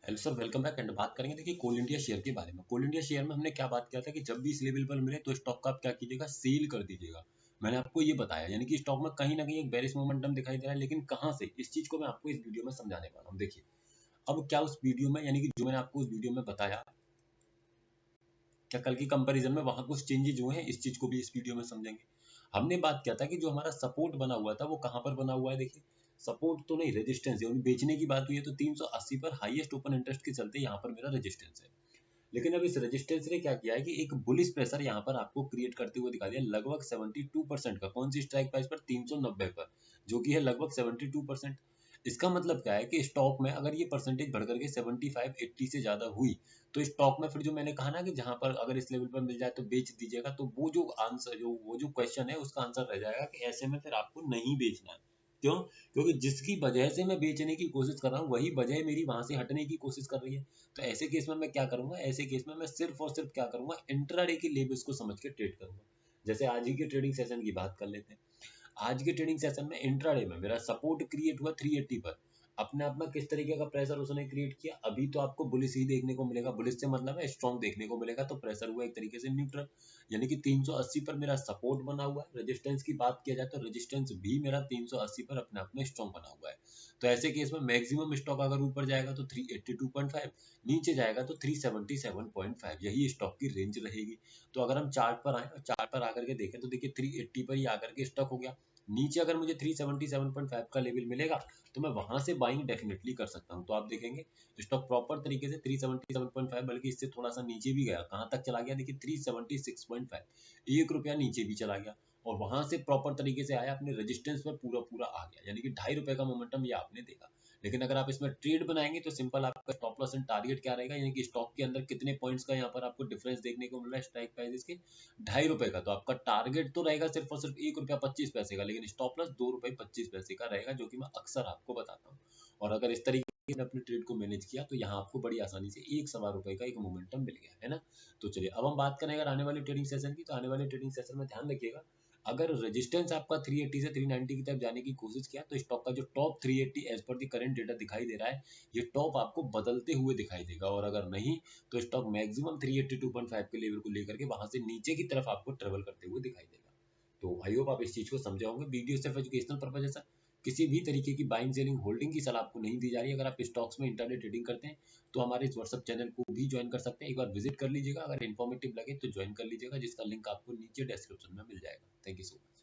Hello sir, welcome back. And बात करेंगे देखिए कोल इंडिया शेयर के बारे में। कोल इंडिया शेयर में हमने क्या बात किया था कि जब भी इस लेवल पर मिले तो स्टॉक का आप क्या कीजिएगा, सेल कर दीजिएगा। मैंने आपको ये बताया, यानी कि स्टॉक में कहीं ना कहीं एक बेरिश मोमेंटम दिखाई दे रहा है, लेकिन कहाँ से, इस चीज को मैं आपको इस वीडियो में समझाने वाला हूँ। देखिए अब क्या उस वीडियो में, यानी कि जो मैंने आपको उस वीडियो में बताया, क्या कल की कंपैरिजन में वहां कुछ चेंजेस हुए हैं, इस चीज को भी इस वीडियो में समझेंगे। हमने बात किया था कि जो हमारा सपोर्ट बना हुआ था वो कहाँ पर बना हुआ है। देखिए सपोर्ट तो नहीं, रेजिस्टेंस है। बेचने की बात हुई है तो 380 पर हाईएस्ट ओपन इंटरेस्ट के चलते यहाँ पर मेरा रेजिस्टेंस है। लेकिन अब इस रेजिस्टेंस ने क्या किया है कि एक बुलिश प्रेशर यहाँ पर आपको क्रिएट करते हुए दिखा दिया लगभग 72% का। कौन सी स्ट्राइक प्राइस पर, 390 पर, जो कि है लगभग 72%। इसका मतलब क्या है कि स्टॉक में अगर ये परसेंटेज बढ़ करके 75-80 से ज्यादा हुई तो स्टॉक में फिर जो मैंने कहा ना कि जहां पर अगर इस लेवल पर मिल जाए तो बेच दीजिएगा, तो वो जो आंसर, जो वो जो क्वेश्चन है उसका आंसर रह जाएगा कि ऐसे में फिर आपको नहीं बेचना है। क्यों? क्योंकि जिसकी वजह से मैं बेचने की कोशिश कर रहा हूँ वही वजह मेरी वहां से हटने की कोशिश कर रही है। तो ऐसे केस में मैं क्या करूंगा, ऐसे केस में मैं सिर्फ और सिर्फ क्या करूंगा, इंट्राडे की लेवल्स को समझ के ट्रेड करूंगा। जैसे आज ही के ट्रेडिंग सेशन की बात कर लेते हैं। आज के ट्रेडिंग सेशन में इंट्राडे में मेरा सपोर्ट क्रिएट हुआ 380 पर। अपने आप में किस तरीके का प्रेशर उसने क्रिएट किया, अभी तो आपको बुलिश ही देखने को मिलेगा। बुलिश से मतलब है स्ट्रॉन्ग देखने को मिलेगा, तो प्रेशर हुआ एक तरीके से न्यूट्रल। यानी कि 380 पर मेरा सपोर्ट बना हुआ है। रेजिस्टेंस की बात किया जाए तो रेजिस्टेंस भी मेरा 380 पर अपने आप में स्ट्रॉन्ग बना हुआ है। तो ऐसे केस में मैक्सिमम स्टॉक अगर ऊपर जाएगा तो 382.5, नीचे जाएगा तो 377.5, यही स्टॉक की रेंज रहेगी। तो अगर हम चार्ट पर आए और चार्ट पर आकर के देखें तो देखिए 380 पर ही आकर के स्टॉक हो गया। नीचे अगर मुझे 377.5 का लेवल मिलेगा तो मैं वहां से बाइंग डेफिनेटली कर सकता हूं। तो आप देखेंगे स्टॉक प्रॉपर तरीके से 377.5, बल्कि इससे थोड़ा सा नीचे भी गया। कहां तक चला गया देखिए, 376.5, ₹1 नीचे भी चला गया। और वहां से प्रॉपर तरीके से आया, अपने रेजिस्टेंस पर पूरा पूरा आ गया, यानी कि ₹2.5 का मोमेंटम ये आपने देखा। लेकिन अगर आप इसमें ट्रेड बनाएंगे तो सिंपल आपका स्टॉप लॉस एंड टारगेट क्या रहेगा, यानी कि स्टॉक के अंदर कितने पॉइंट्स का यहाँ पर आपको डिफरेंस देखने को मिल रहा है स्ट्राइक प्राइस के, ₹2.5 का। तो आपका टारगेट तो रहेगा सिर्फ और सिर्फ ₹1.25 का, लेकिन स्टॉप लॉस ₹2.25 का रहेगा, जो कि मैं अक्सर आपको बताता हूँ। और अगर इस तरीके से अपने ट्रेड को मैनेज किया तो यहाँ आपको बड़ी आसानी से ₹1 का एक मोमेंटम मिल गया है ना। तो चलिए अब हम बात करें अगर आने वाले ट्रेडिंग सेशन की, तो आने वाले ट्रेडिंग सेशन में ध्यान रखिएगा, अगर रेजिस्टेंस आपका 380 से 390 की तरफ जाने की कोशिश किया तो स्टॉक का जो टॉप 380 एज पर दी करंट डेटा दिखाई दे रहा है, ये टॉप आपको बदलते हुए दिखाई देगा। और अगर नहीं तो स्टॉक मैक्सिमम 382.5 के लेवल को लेकर के वहां से नीचे की तरफ आपको ट्रेवल करते हुए दिखाई देगा। तो आई होप आप इस चीज को समझे होंगे। वीडियो सिर्फ एजुकेशनल पर्पज है सर, किसी भी तरीके की बाइंग सेलिंग होल्डिंग की सलाह आपको नहीं दी जा रही है। अगर आप स्टॉक्स में इंटरनेट ट्रेडिंग करते हैं तो हमारे इस व्हाट्सएप चैनल को भी ज्वाइन कर सकते हैं, एक बार विजिट कर लीजिएगा। अगर इन्फॉर्मेटिव लगे तो ज्वाइन कर लीजिएगा, जिसका लिंक आपको नीचे डिस्क्रिप्शन में मिल जाएगा। Thank you so much.